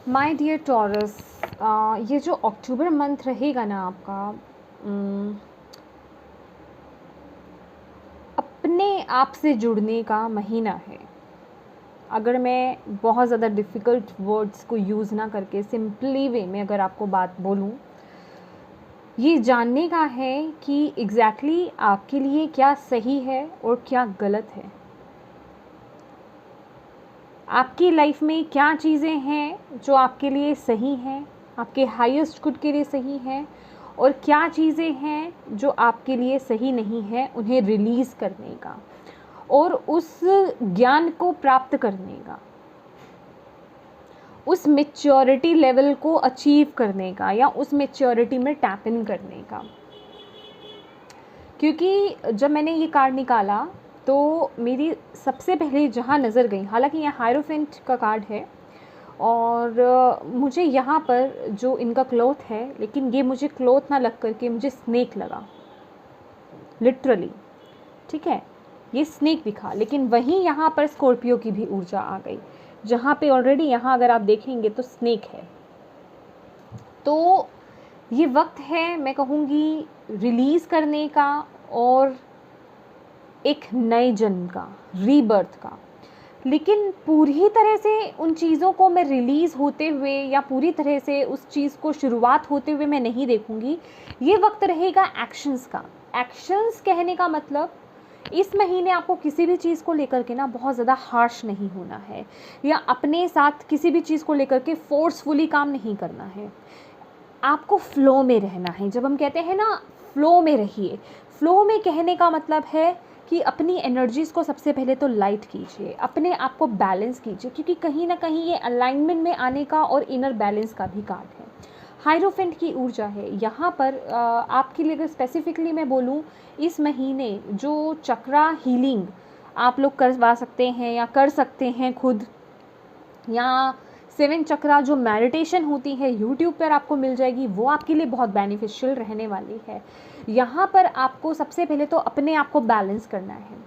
My dear taurus, ये जो अक्टूबर month रहेगा ना आपका, अपने आप से जुड़ने का महीना है। अगर मैं बहुत ज़्यादा डिफ़िकल्ट वर्ड्स को यूज़ ना करके सिंपली वे में अगर आपको बात बोलूँ, ये जानने का है कि एग्ज़ैक्टली आपके लिए क्या सही है और क्या गलत है। आपकी लाइफ में क्या चीज़ें हैं जो आपके लिए सही हैं, आपके हाईएस्ट गुड के लिए सही हैं, और क्या चीज़ें हैं जो आपके लिए सही नहीं है, उन्हें रिलीज़ करने का और उस ज्ञान को प्राप्त करने का, उस मैच्योरिटी लेवल को अचीव करने का या उस मैच्योरिटी में टैप इन करने का। क्योंकि जब मैंने ये कार्ड निकाला तो मेरी सबसे पहले जहाँ नज़र गई, हालांकि यह हायरोफेंट का कार्ड है और मुझे यहाँ पर जो इनका क्लॉथ है, लेकिन ये मुझे क्लॉथ ना लग करके मुझे स्नेक लगा, लिटरली। ठीक है, ये स्नेक दिखा, लेकिन वहीं यहाँ पर स्कॉर्पियो की भी ऊर्जा आ गई, जहाँ पे ऑलरेडी यहाँ अगर आप देखेंगे तो स्नेक है। तो ये वक्त है, मैं कहूँगी, रिलीज़ करने का और एक नए जन्म का, रीबर्थ का। लेकिन पूरी तरह से उन चीज़ों को मैं रिलीज़ होते हुए या पूरी तरह से उस चीज़ को शुरुआत होते हुए मैं नहीं देखूँगी। ये वक्त रहेगा एक्शंस का। एक्शंस कहने का मतलब, इस महीने आपको किसी भी चीज़ को लेकर के ना बहुत ज़्यादा हार्श नहीं होना है, या अपने साथ किसी भी चीज़ को लेकर के फोर्सफुली काम नहीं करना है। आपको फ़्लो में रहना है। जब हम कहते हैं ना फ़्लो में रहिए, फ़्लो में कहने का मतलब है कि अपनी एनर्जीज़ को सबसे पहले तो लाइट कीजिए, अपने आप को बैलेंस कीजिए, क्योंकि कहीं ना कहीं ये अलाइनमेंट में आने का और इनर बैलेंस का भी कार्ड है। हायरोफेंट की ऊर्जा है यहाँ पर। आपके लिए अगर स्पेसिफिकली मैं बोलूँ, इस महीने जो चक्रा हीलिंग आप लोग करवा सकते हैं या कर सकते हैं खुद, या 7 चक्रा जो मेडिटेशन होती है यूट्यूब पर आपको मिल जाएगी, वो आपके लिए बहुत बेनिफिशियल रहने वाली है। यहाँ पर आपको सबसे पहले तो अपने आप को बैलेंस करना है,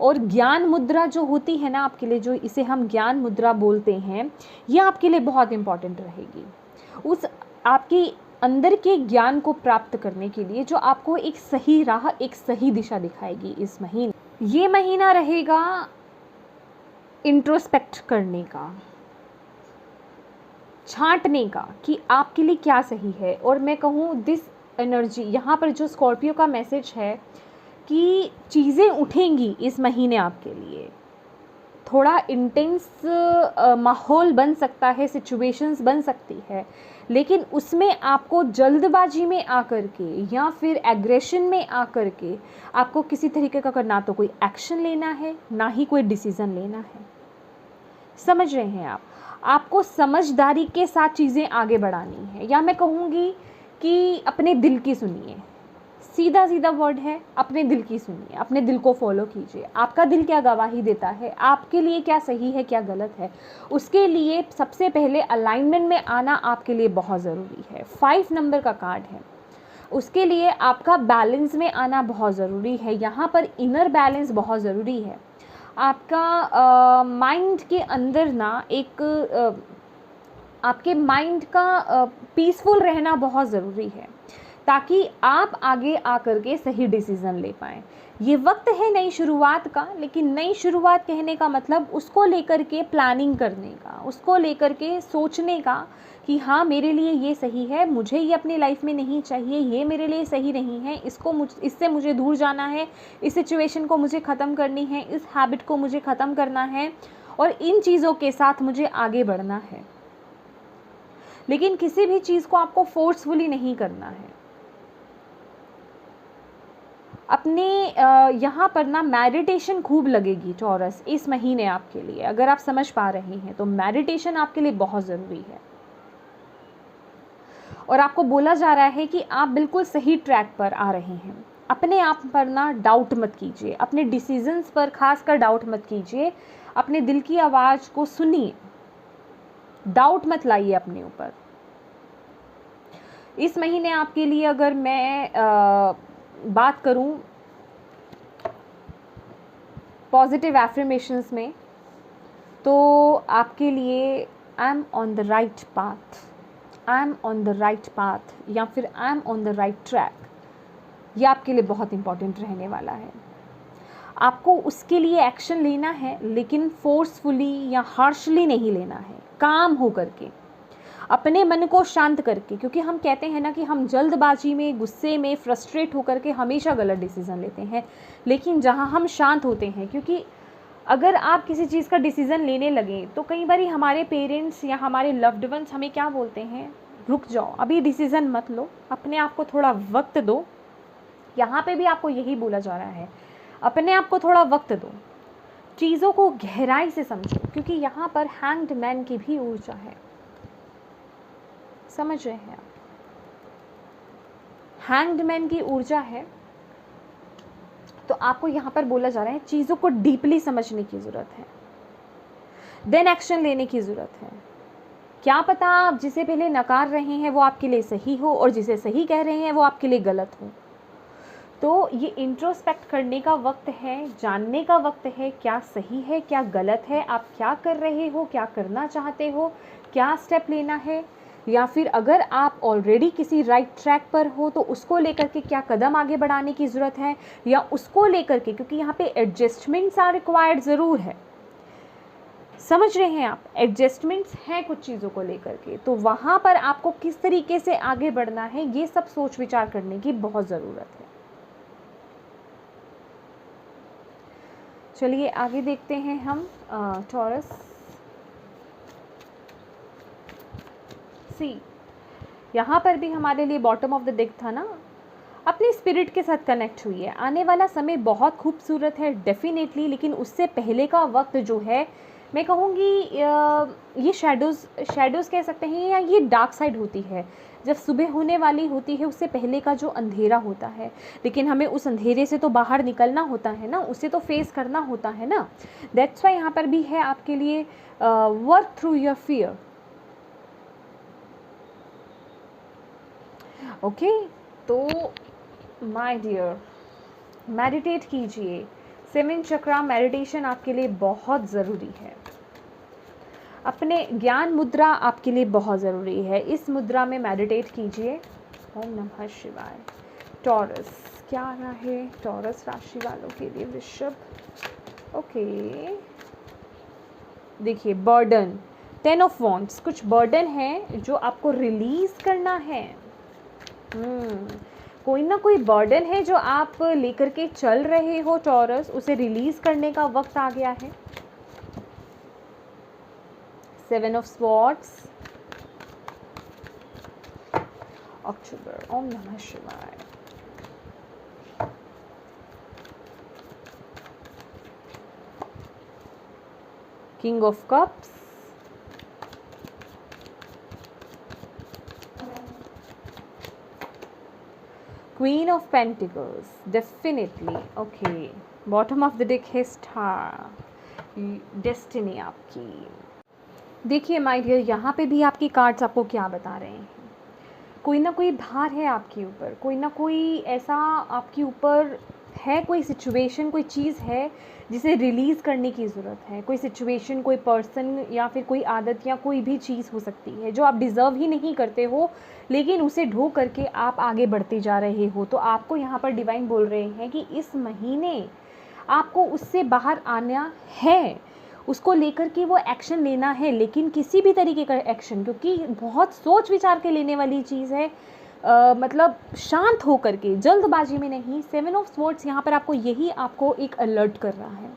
और ज्ञान मुद्रा जो होती है ना आपके लिए, जो इसे हम ज्ञान मुद्रा बोलते हैं, ये आपके लिए बहुत इम्पॉर्टेंट रहेगी। उस आपकी अंदर के ज्ञान को प्राप्त करने के लिए, जो आपको एक सही राह, एक सही दिशा दिखाएगी इस महीने। ये महीना रहेगा इंट्रोस्पेक्ट करने का, छांटने का कि आपके लिए क्या सही है। और मैं कहूँ दिस एनर्जी, यहाँ पर जो स्कॉर्पियो का मैसेज है कि चीज़ें उठेंगी इस महीने आपके लिए। थोड़ा इंटेंस माहौल बन सकता है, सिचुएशंस बन सकती है, लेकिन उसमें आपको जल्दबाजी में आकर के या फिर एग्रेशन में आकर के आपको किसी तरीके का ना तो कोई एक्शन लेना है, ना ही कोई डिसीज़न लेना है। समझ रहे हैं आप? आपको समझदारी के साथ चीज़ें आगे बढ़ानी है, या मैं कहूँगी कि अपने दिल की सुनिए। सीधा सीधा वर्ड है, अपने दिल की सुनिए, अपने दिल को फॉलो कीजिए। आपका दिल क्या गवाही देता है, आपके लिए क्या सही है, क्या गलत है, उसके लिए सबसे पहले अलाइनमेंट में आना आपके लिए बहुत ज़रूरी है। 5 नंबर का कार्ड है, उसके लिए आपका बैलेंस में आना बहुत ज़रूरी है। यहाँ पर इनर बैलेंस बहुत ज़रूरी है। आपका माइंड के अंदर ना एक आपके माइंड का पीसफुल रहना बहुत ज़रूरी है, ताकि आप आगे आकर के सही डिसीज़न ले पाएँ। ये वक्त है नई शुरुआत का, लेकिन नई शुरुआत कहने का मतलब उसको लेकर के प्लानिंग करने का, उसको लेकर के सोचने का कि हाँ मेरे लिए ये सही है, मुझे ये अपनी लाइफ में नहीं चाहिए, ये मेरे लिए सही नहीं है, इससे मुझे दूर जाना है, इस सिचुएशन को मुझे ख़त्म करनी है, इस हैबिट को मुझे ख़त्म करना है, और इन चीज़ों के साथ मुझे आगे बढ़ना है। लेकिन किसी भी चीज़ को आपको फोर्सफुली नहीं करना है। अपने यहाँ पर ना मेडिटेशन खूब लगेगी टॉरस इस महीने आपके लिए। अगर आप समझ पा रहे हैं तो मेडिटेशन आपके लिए बहुत ज़रूरी है, और आपको बोला जा रहा है कि आप बिल्कुल सही ट्रैक पर आ रहे हैं। अपने आप पर ना डाउट मत कीजिए, अपने डिसीजंस पर खासकर डाउट मत कीजिए, अपने दिल की आवाज़ को सुनिए, डाउट मत लाइए अपने ऊपर। इस महीने आपके लिए अगर मैं बात करूं पॉजिटिव एफर्मेशंस में, तो आपके लिए I am on the right path, I am on the right path, या फिर I am on the right track, ये आपके लिए बहुत इंपॉर्टेंट रहने वाला है। आपको उसके लिए एक्शन लेना है, लेकिन फोर्सफुली या हार्शली नहीं लेना है, काम हो करके, अपने मन को शांत करके। क्योंकि हम कहते हैं ना कि हम जल्दबाजी में, गुस्से में, फ्रस्ट्रेट होकर के हमेशा गलत डिसीज़न लेते हैं, लेकिन जहाँ हम शांत होते हैं, क्योंकि अगर आप किसी चीज़ का डिसीज़न लेने लगें तो कई बार हमारे पेरेंट्स या हमारे लव्ड वंस हमें क्या बोलते हैं, रुक जाओ, अभी डिसीज़न मत लो, अपने आप को थोड़ा वक्त दो। यहाँ पे भी आपको यही बोला जा रहा है, अपने आप को थोड़ा वक्त दो, चीज़ों को गहराई से समझो, क्योंकि यहाँ पर हैंग्ड मैन की भी ऊर्जा है, समझ रहे हैं आप, हैंग्ड मैन की ऊर्जा है। तो आपको यहाँ पर बोला जा रहा है चीज़ों को डीपली समझने की ज़रूरत है, देन एक्शन लेने की ज़रूरत है। क्या पता आप जिसे पहले नकार रहे हैं वो आपके लिए सही हो, और जिसे सही कह रहे हैं वो आपके लिए गलत हो। तो ये इंट्रोस्पेक्ट करने का वक्त है, जानने का वक्त है, क्या सही है, क्या गलत है, आप क्या कर रहे हो, क्या करना चाहते हो, क्या स्टेप लेना है, या फिर अगर आप ऑलरेडी किसी राइट ट्रैक पर हो तो उसको लेकर के क्या कदम आगे बढ़ाने की ज़रूरत है, या उसको लेकर के, क्योंकि यहाँ पे एडजस्टमेंट्स आर रिक्वायर्ड ज़रूर है, समझ रहे हैं आप, एडजस्टमेंट्स हैं कुछ चीज़ों को लेकर के, तो वहाँ पर आपको किस तरीके से आगे बढ़ना है ये सब सोच विचार करने की बहुत ज़रूरत है। चलिए आगे देखते हैं हम टॉरस। सी, यहाँ पर भी हमारे लिए बॉटम ऑफ द डेक था ना, अपनी स्पिरिट के साथ कनेक्ट हुई है। आने वाला समय बहुत खूबसूरत है डेफिनेटली, लेकिन उससे पहले का वक्त जो है, मैं कहूँगी ये शैडोज़ कह सकते हैं, या ये डार्क साइड होती है। जब सुबह होने वाली होती है उससे पहले का जो अंधेरा होता है, लेकिन हमें उस अंधेरे से तो बाहर निकलना होता है ना, उसे तो फेस करना होता है ना। दैट्स वाई यहाँ पर भी है आपके लिए work through your fear. Okay, तो माय डियर मेडिटेट कीजिए। 7 चक्रा मेडिटेशन आपके लिए बहुत ज़रूरी है। अपने ज्ञान मुद्रा आपके लिए बहुत ज़रूरी है, इस मुद्रा में मेडिटेट कीजिए। ओम नमः शिवाय। टॉरस क्या आ रहा है टॉरस राशि वालों के लिए? वृषभ, ओके, देखिए बर्डन, 10 ऑफ वॉन्ड्स, कुछ बर्डन है जो आपको रिलीज़ करना है। कोई ना कोई बर्डन है जो आप लेकर के चल रहे हो टॉरस, उसे रिलीज़ करने का वक्त आ गया है। 7 ऑफ स्वॉर्ड्स, अक्टूबर, ओम नमः शिवाय। King of cups, queen of pentacles, definitely okay. Bottom of the deck है स्टार, डेस्टिनी आपकी। देखिए माय डियर, यहाँ पे भी आपकी कार्ड्स आपको क्या बता रहे हैं, कोई ना कोई भार है आपके ऊपर, कोई ना कोई ऐसा आपके ऊपर है, कोई सिचुएशन, कोई चीज़ है जिसे रिलीज़ करने की ज़रूरत है। कोई सिचुएशन, कोई पर्सन, या फिर कोई आदत, या कोई भी चीज़ हो सकती है जो आप डिज़र्व ही नहीं करते हो, लेकिन उसे ढो करके आप आगे बढ़ते जा रहे हो। तो आपको यहाँ पर डिवाइन बोल रहे हैं कि इस महीने आपको उससे बाहर आना है, उसको लेकर के वो एक्शन लेना है, लेकिन किसी भी तरीके का एक्शन, क्योंकि बहुत सोच विचार के लेने वाली चीज़ है। मतलब शांत हो करके, जल्दबाजी में नहीं। 7 ऑफ स्वॉर्ड्स यहाँ पर आपको यही आपको एक अलर्ट कर रहा है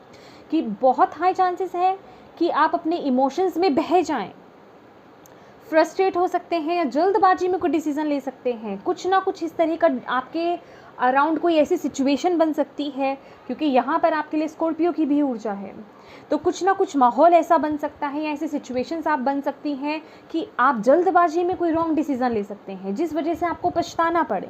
कि बहुत हाई चांसेस है कि आप अपने इमोशंस में बह जाएं, फ्रस्ट्रेट हो सकते हैं, या जल्दबाजी में कोई डिसीज़न ले सकते हैं। कुछ ना कुछ इस तरह का आपके अराउंड कोई ऐसी सिचुएशन बन सकती है, क्योंकि यहाँ पर आपके लिए स्कॉर्पियो की भी ऊर्जा है। तो कुछ ना कुछ माहौल ऐसा बन सकता है, या ऐसी सिचुएशंस आप बन सकती हैं कि आप जल्दबाजी में कोई रॉन्ग डिसीज़न ले सकते हैं, जिस वजह से आपको पछताना पड़े।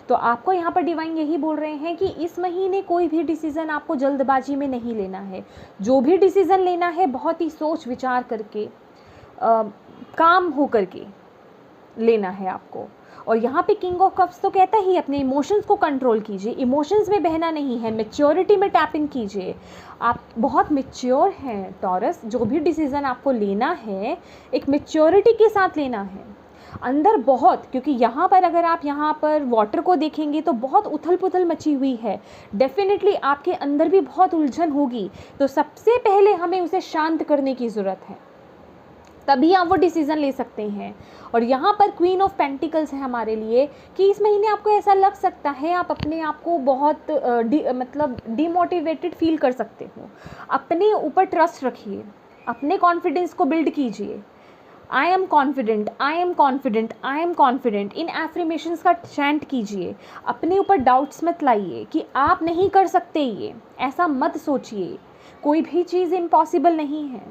तो आपको यहाँ पर डिवाइन यही बोल रहे हैं कि इस महीने कोई भी डिसीज़न आपको जल्दबाजी में नहीं लेना है। जो भी डिसीज़न लेना है बहुत ही सोच विचार करके, काम हो करके लेना है आपको। और यहाँ पे किंग ऑफ कप्स तो कहता ही अपने इमोशंस को कंट्रोल कीजिए, इमोशंस में बहना नहीं है, मैच्योरिटी में टैप इन कीजिए। आप बहुत मैच्योर हैं टॉरस, जो भी डिसीज़न आपको लेना है एक मैच्योरिटी के साथ लेना है अंदर बहुत, क्योंकि यहाँ पर अगर आप यहाँ पर वाटर को देखेंगे तो बहुत उथल पुथल मची हुई है, डेफिनेटली आपके अंदर भी बहुत उलझन होगी। तो सबसे पहले हमें उसे शांत करने की ज़रूरत है, तभी आप वो डिसीज़न ले सकते हैं। और यहाँ पर क्वीन ऑफ पेंटिकल्स है हमारे लिए कि इस महीने आपको ऐसा लग सकता है आप अपने आप को बहुत मतलब डीमोटिवेटेड फील कर सकते हो। अपने ऊपर ट्रस्ट रखिए, अपने कॉन्फिडेंस को बिल्ड कीजिए। I am confident, I am confident, I am confident, in affirmations का चैंट कीजिए। अपने ऊपर डाउट्स मत लाइए कि आप नहीं कर सकते, ये ऐसा मत सोचिए। कोई भी चीज़ इम्पॉसिबल नहीं है,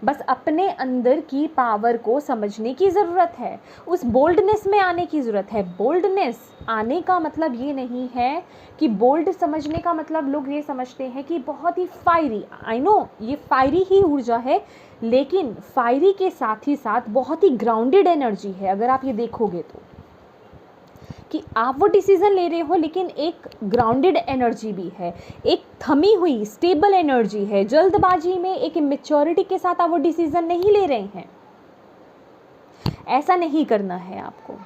बस अपने अंदर की पावर को समझने की ज़रूरत है, उस बोल्डनेस में आने की ज़रूरत है। बोल्डनेस आने का मतलब ये नहीं है कि बोल्ड समझने का मतलब लोग ये समझते हैं कि बहुत ही फायरी, आई नो ये फायरी ही ऊर्जा है, लेकिन फायरी के साथ ही साथ बहुत ही ग्राउंडेड एनर्जी है। अगर आप ये देखोगे तो कि आप वो डिसीज़न ले रहे हो लेकिन एक ग्राउंडेड एनर्जी भी है, एक थमी हुई स्टेबल एनर्जी है। जल्दबाजी में एक इमेच्योरिटी के साथ आप वो डिसीज़न नहीं ले रहे हैं, ऐसा नहीं करना है आपको,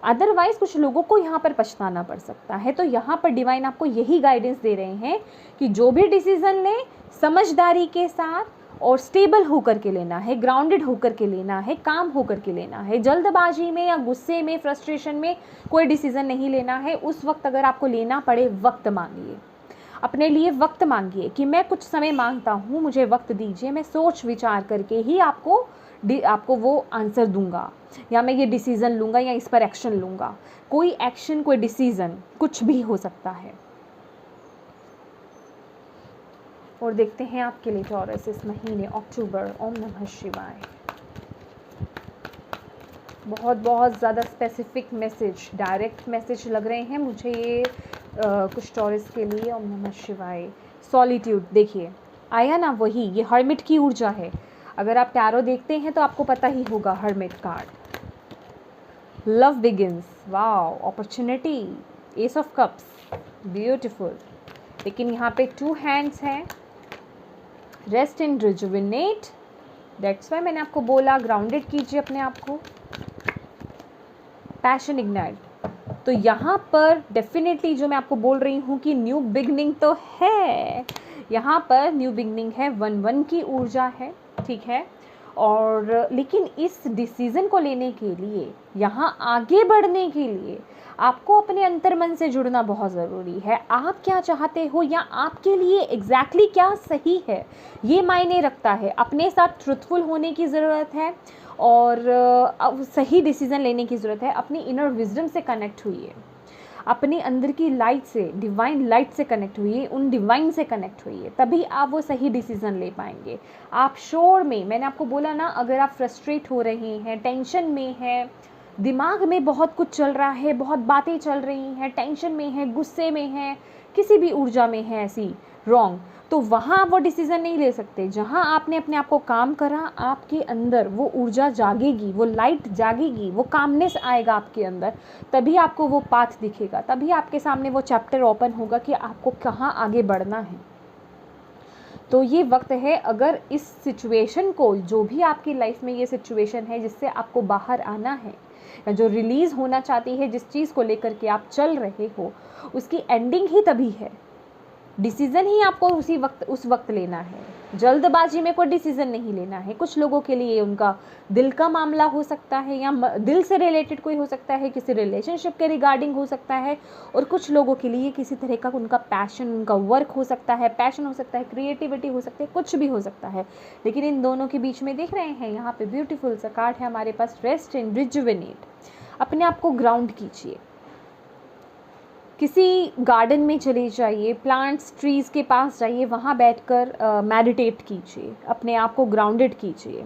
अदरवाइज कुछ लोगों को यहाँ पर पछताना पड़ सकता है। तो यहाँ पर डिवाइन आपको यही गाइडेंस दे रहे हैं कि जो भी डिसीज़न लें समझदारी के साथ और स्टेबल होकर के लेना है, ग्राउंडेड होकर के लेना है, काम होकर के लेना है। जल्दबाजी में या गुस्से में, फ्रस्ट्रेशन में कोई डिसीज़न नहीं लेना है। उस वक्त अगर आपको लेना पड़े, वक्त मांगिए, अपने लिए वक्त मांगिए कि मैं कुछ समय मांगता हूँ, मुझे वक्त दीजिए, मैं सोच विचार करके ही आपको वो आंसर दूंगा, या मैं ये डिसीज़न लूँगा या इस पर एक्शन लूँगा। कोई एक्शन, कोई डिसीज़न, कुछ भी हो सकता है। और देखते हैं आपके लिए टॉरस इस महीने अक्टूबर। ओम नमः शिवाय। बहुत बहुत ज़्यादा स्पेसिफिक मैसेज, डायरेक्ट मैसेज लग रहे हैं मुझे ये कुछ टॉरस के लिए। ओम नमः शिवाय। सॉलिट्यूड देखिए आया ना, वही ये हर्मिट की ऊर्जा है। अगर आप टैरो देखते हैं तो आपको पता ही होगा hermit card. Love begins, wow, opportunity, S of cups, beautiful. लेकिन यहाँ पे 2 हैंड्स हैं, rest and rejuvenate, that's why मैंने आपको बोला ग्राउंडेड कीजिए अपने आप को। पैशन इग्नाइट, तो यहाँ पर डेफिनेटली जो मैं आपको बोल रही हूँ कि न्यू बिगनिंग तो है, यहाँ पर न्यू बिगनिंग है, 1-1 की ऊर्जा है, ठीक है। और लेकिन इस डिसीज़न को लेने के लिए, यहाँ आगे बढ़ने के लिए आपको अपने अंतर्मन से जुड़ना बहुत ज़रूरी है। आप क्या चाहते हो या आपके लिए एग्जैक्टली क्या सही है, ये मायने रखता है। अपने साथ ट्रुथफुल होने की ज़रूरत है और सही डिसीज़न लेने की ज़रूरत है। अपनी इनर विजडम से कनेक्ट हुई, अपने अंदर की लाइट से, डिवाइन लाइट से कनेक्ट हुई, उन डिवाइन से कनेक्ट हुई, तभी आप वो सही डिसीज़न ले पाएंगे। आप शोर में, मैंने आपको बोला ना, अगर आप फ्रस्ट्रेट हो रहे हैं, टेंशन में हैं, दिमाग में बहुत कुछ चल रहा है, बहुत बातें चल रही हैं, टेंशन में है, गुस्से में है, किसी भी ऊर्जा में है ऐसी रॉन्ग, तो वहाँ आप वो डिसीज़न नहीं ले सकते। जहाँ आपने अपने आप को काम करा, आपके अंदर वो ऊर्जा जागेगी, वो लाइट जागेगी, वो कामनेस आएगा आपके अंदर, तभी आपको वो पाथ दिखेगा, तभी आपके सामने वो चैप्टर ओपन होगा कि आपको कहाँ आगे बढ़ना है। तो ये वक्त है, अगर इस सिचुएशन को, जो भी आपकी लाइफ में ये सिचुएशन है जिससे आपको बाहर आना है, या जो रिलीज़ होना चाहती है, जिस चीज़ को लेकर के आप चल रहे हो, उसकी एंडिंग ही तभी है। डिसीज़न ही आपको उस वक्त लेना है, जल्दबाजी में कोई डिसीज़न नहीं लेना है। कुछ लोगों के लिए उनका दिल का मामला हो सकता है, या दिल से रिलेटेड कोई हो सकता है, किसी रिलेशनशिप के रिगार्डिंग हो सकता है, और कुछ लोगों के लिए किसी तरह का उनका पैशन, उनका वर्क हो सकता है, पैशन हो सकता है, क्रिएटिविटी हो सकती है, कुछ भी हो सकता है। लेकिन इन दोनों के बीच में देख रहे हैं यहाँ पे ब्यूटीफुल सा कार्ड है हमारे पास, रेस्ट एंड रिजुविनेट। अपने आप को ग्राउंड कीजिए, किसी गार्डन में चले जाइए, प्लांट्स, ट्रीज़ के पास जाइए, वहाँ बैठकर मेडिटेट कीजिए, अपने आप को ग्राउंडेड कीजिए,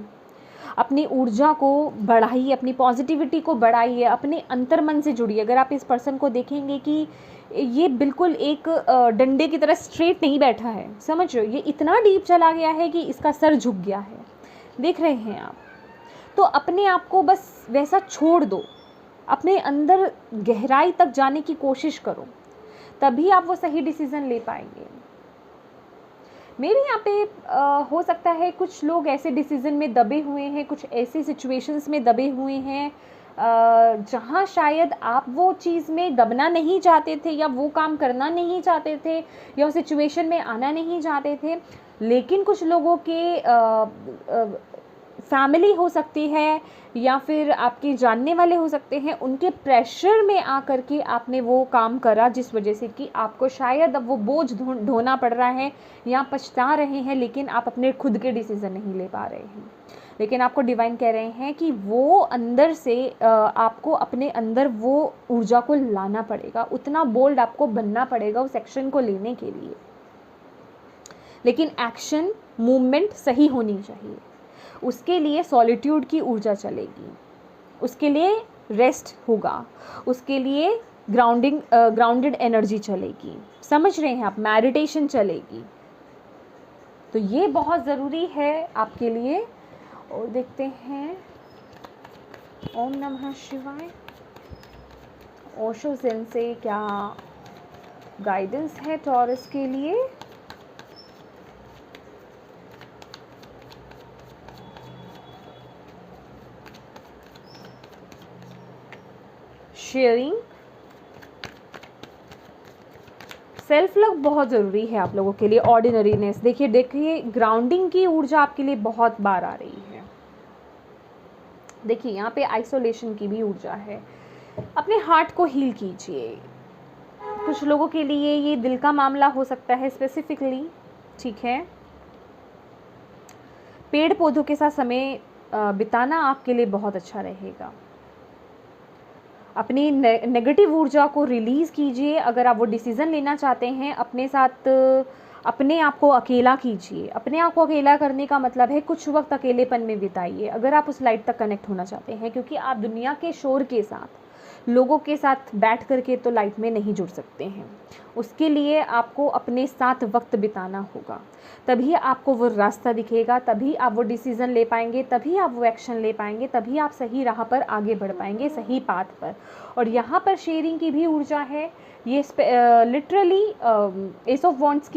अपनी ऊर्जा को बढ़ाइए, अपनी पॉजिटिविटी को बढ़ाइए, अपने अंतर्मन से जुड़िए। अगर आप इस पर्सन को देखेंगे कि ये बिल्कुल एक डंडे की तरह स्ट्रेट नहीं बैठा है, समझ रहे हो, ये इतना डीप चला गया है कि इसका सर झुक गया है, देख रहे हैं आप। तो अपने आप को बस वैसा छोड़ दो, अपने अंदर गहराई तक जाने की कोशिश करो, तभी आप वो सही डिसीज़न ले पाएंगे। मेरे यहाँ पे हो सकता है कुछ लोग ऐसे डिसीज़न में दबे हुए हैं, कुछ ऐसे सिचुएशंस में दबे हुए हैं जहाँ शायद आप वो चीज़ में दबना नहीं चाहते थे, या वो काम करना नहीं चाहते थे, या उस सिचुएशन में आना नहीं चाहते थे, लेकिन कुछ लोगों के फैमिली हो सकती है या फिर आपके जानने वाले हो सकते हैं, उनके प्रेशर में आकर के आपने वो काम करा, जिस वजह से कि आपको शायद अब वो बोझ ढोना पड़ रहा है या पछता रहे हैं, लेकिन आप अपने खुद के डिसीज़न नहीं ले पा रहे हैं। लेकिन आपको डिवाइन कह रहे हैं कि वो अंदर से आपको अपने अंदर वो ऊर्जा को लाना पड़ेगा, उतना बोल्ड आपको बनना पड़ेगा उस एक्शन को लेने के लिए। लेकिन एक्शन मूवमेंट सही होनी चाहिए, उसके लिए सॉलिट्यूड की ऊर्जा चलेगी, उसके लिए रेस्ट होगा, उसके लिए ग्राउंडेड एनर्जी चलेगी, समझ रहे हैं आप, मेडिटेशन चलेगी। तो ये बहुत ज़रूरी है आपके लिए। और देखते हैं, ओम नमः शिवाय, ओशो ज़ेन से क्या गाइडेंस है टॉरस के लिए। शेयरिंग, सेल्फ लव बहुत ज़रूरी है आप लोगों के लिए। ऑर्डिनरीनेस, देखिए ग्राउंडिंग की ऊर्जा आपके लिए बहुत बार आ रही है। देखिए यहाँ पे आइसोलेशन की भी ऊर्जा है। अपने हार्ट को हील कीजिए। कुछ लोगों के लिए ये दिल का मामला हो सकता है स्पेसिफिकली, ठीक है। पेड़ पौधों के साथ समय बिताना आपके लिए बहुत अच्छा रहेगा। अपनी नेगेटिव ऊर्जा को रिलीज़ कीजिए। अगर आप वो डिसीज़न लेना चाहते हैं, अपने साथ अपने आप को अकेला कीजिए। अपने आप को अकेला करने का मतलब है कुछ वक्त अकेलेपन में बिताइए, अगर आप उस लाइट तक कनेक्ट होना चाहते हैं, क्योंकि आप दुनिया के शोर के साथ, लोगों के साथ बैठ करके तो लाइट में नहीं जुड़ सकते हैं। उसके लिए आपको अपने साथ वक्त बिताना होगा, तभी आपको वो रास्ता दिखेगा, तभी आप वो डिसीज़न ले पाएंगे, तभी आप वो एक्शन ले पाएंगे, तभी आप सही राह पर आगे बढ़ पाएंगे, सही पाथ पर। और यहाँ पर शेयरिंग की भी ऊर्जा है। ये लिटरली एस ऑफ वॉन्ड्स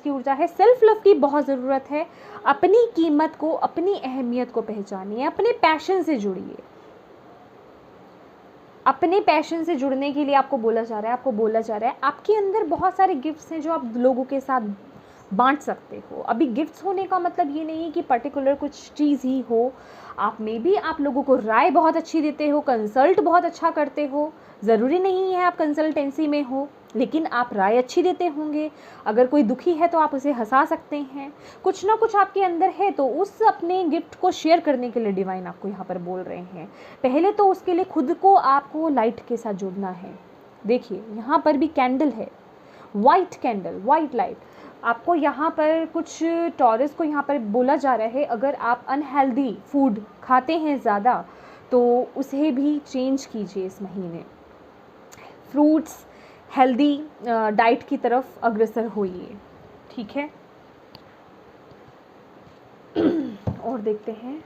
की ऊर्जा है। सेल्फ लव की बहुत ज़रूरत है। अपनी कीमत को, अपनी अहमियत को पहचानिए, अपने पैशन से जुड़िए। अपने पैशन से जुड़ने के लिए आपको बोला जा रहा है आपके अंदर बहुत सारे गिफ्ट्स हैं जो आप लोगों के साथ बांट सकते हो। अभी गिफ्ट्स होने का मतलब ये नहीं कि पर्टिकुलर कुछ चीज़ ही हो। आप में भी आप लोगों को राय बहुत अच्छी देते हो, कंसल्ट बहुत अच्छा करते हो। ज़रूरी नहीं है आप कंसल्टेंसी में हो, लेकिन आप राय अच्छी देते होंगे। अगर कोई दुखी है तो आप उसे हंसा सकते हैं। कुछ ना कुछ आपके अंदर है, तो उस अपने गिफ्ट को शेयर करने के लिए डिवाइन आपको यहाँ पर बोल रहे हैं। पहले तो उसके लिए खुद को आपको लाइट के साथ जुड़ना है। देखिए यहाँ पर भी कैंडल है, वाइट कैंडल, वाइट लाइट। आपको यहाँ पर कुछ टॉरस को यहाँ पर बोला जा रहा है, अगर आप अनहेल्दी फूड खाते हैं ज़्यादा तो उसे भी चेंज कीजिए इस महीने। फ्रूट्स, हेल्दी डाइट की तरफ अग्रसर होइए, ठीक है। और देखते हैं,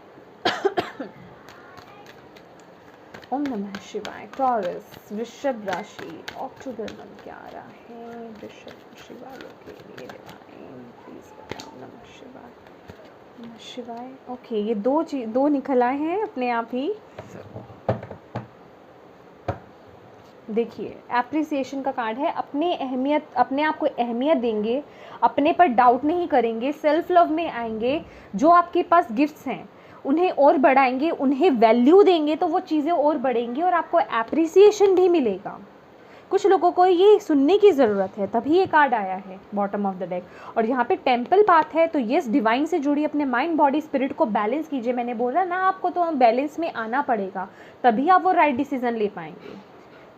ओम नमः शिवाय। टॉरस, वृषभ राशि, अक्टूबर मंथ क्या आ रहा है वृषभ राशि वालों के लिए डिवाइन प्लीज बताओ। नमः शिवाय, नमः शिवाय। ओके, ये दो निकल आए हैं अपने आप ही। देखिए एप्रिसिएशन का कार्ड है। अपने आप को अहमियत देंगे, अपने पर डाउट नहीं करेंगे, सेल्फ लव में आएंगे। जो आपके पास गिफ्ट्स हैं उन्हें और बढ़ाएंगे, उन्हें वैल्यू देंगे तो वो चीज़ें और बढ़ेंगी और आपको एप्रिसिएशन भी मिलेगा। कुछ लोगों को ये सुनने की ज़रूरत है, तभी ये कार्ड आया है बॉटम ऑफ द डेक। और यहाँ पे टेम्पल पाथ है, तो यस डिवाइन से जुड़ी अपने माइंड बॉडी स्पिरिट को बैलेंस कीजिए। मैंने बोला ना आपको, तो बैलेंस में आना पड़ेगा, तभी आप वो राइट डिसीजन ले पाएंगे,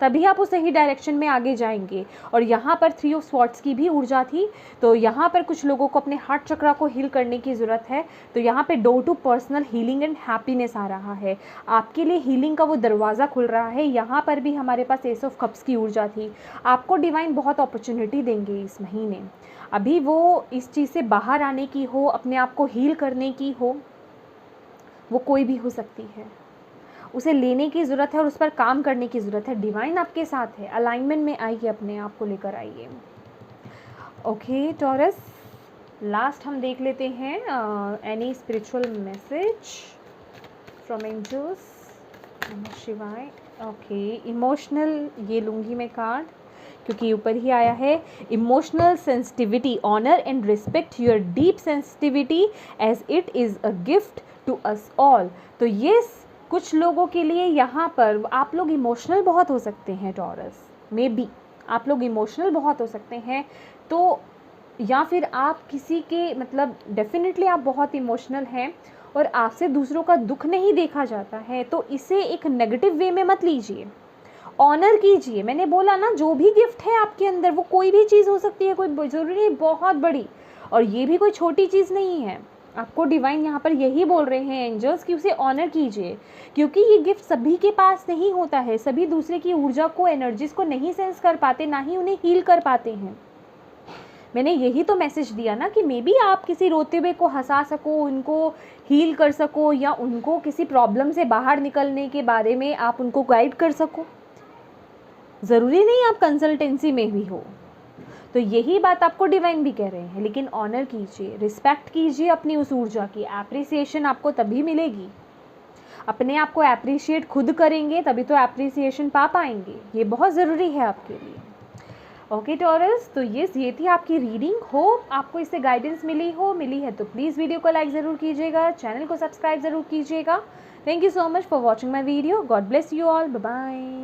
तभी आप उस सही डायरेक्शन में आगे जाएंगे। और यहाँ पर 3 ऑफ स्वॉर्ड्स की भी ऊर्जा थी, तो यहाँ पर कुछ लोगों को अपने हार्ट चक्रा को हील करने की ज़रूरत है। तो यहाँ पे door to personal healing and happiness आ रहा है, आपके लिए हीलिंग का वो दरवाज़ा खुल रहा है। यहाँ पर भी हमारे पास एस ऑफ कप्स की ऊर्जा थी। आपको डिवाइन बहुत अपॉर्चुनिटी देंगे इस महीने। अभी वो इस चीज़ से बाहर आने की हो, अपने आप को हील करने की हो, वो कोई भी हो सकती है। उसे लेने की ज़रूरत है और उस पर काम करने की ज़रूरत है। डिवाइन आपके साथ है, अलाइनमेंट में आइए, अपने आप को लेकर आइए। ओके टॉरस, लास्ट हम देख लेते हैं any spiritual message from angels. नमः शिवाय। ओके, इमोशनल, ये लूँगी मैं कार्ड क्योंकि ऊपर ही आया है। Emotional sensitivity, honour and respect your deep sensitivity as it is a gift to us all. तो ये कुछ लोगों के लिए यहाँ पर आप लोग इमोशनल बहुत हो सकते हैं टॉरस, मे बी आप लोग इमोशनल बहुत हो सकते हैं। तो या फिर आप किसी के मतलब डेफिनेटली आप बहुत इमोशनल हैं और आपसे दूसरों का दुख नहीं देखा जाता है, तो इसे एक नेगेटिव वे में मत लीजिए, ऑनर कीजिए। मैंने बोला ना, जो भी गिफ्ट है आपके अंदर वो कोई भी चीज़ हो सकती है, कोई ज़रूरी नहीं बहुत बड़ी, और ये भी कोई छोटी चीज़ नहीं है। आपको डिवाइन यहाँ पर यही बोल रहे हैं एंजल्स कि उसे ऑनर कीजिए, क्योंकि ये गिफ्ट सभी के पास नहीं होता है। सभी दूसरे की ऊर्जा को, एनर्जीज़ को नहीं सेंस कर पाते, ना ही उन्हें हील कर पाते हैं। मैंने यही तो मैसेज दिया ना कि मे बी आप किसी रोते हुए को हंसा सको, उनको हील कर सको, या उनको किसी प्रॉब्लम से बाहर निकलने के बारे में आप उनको गाइड कर सको। ज़रूरी नहीं आप कंसल्टेंसी में भी हो। तो यही बात आपको डिवाइन भी कह रहे हैं। लेकिन ऑनर कीजिए, रिस्पेक्ट कीजिए अपनी उस ऊर्जा की। एप्रिसिएशन आपको तभी मिलेगी, अपने आप को एप्रिशिएट खुद करेंगे तभी तो एप्रिसिएशन पा पाएंगे। ये बहुत ज़रूरी है आपके लिए। ओके टॉरस, तो ये थी आपकी रीडिंग। होप आपको इससे गाइडेंस मिली है तो प्लीज़ वीडियो को लाइक ज़रूर कीजिएगा, चैनल को सब्सक्राइब ज़रूर कीजिएगा। Thank you so much for watching my video. God bless you all, bye bye.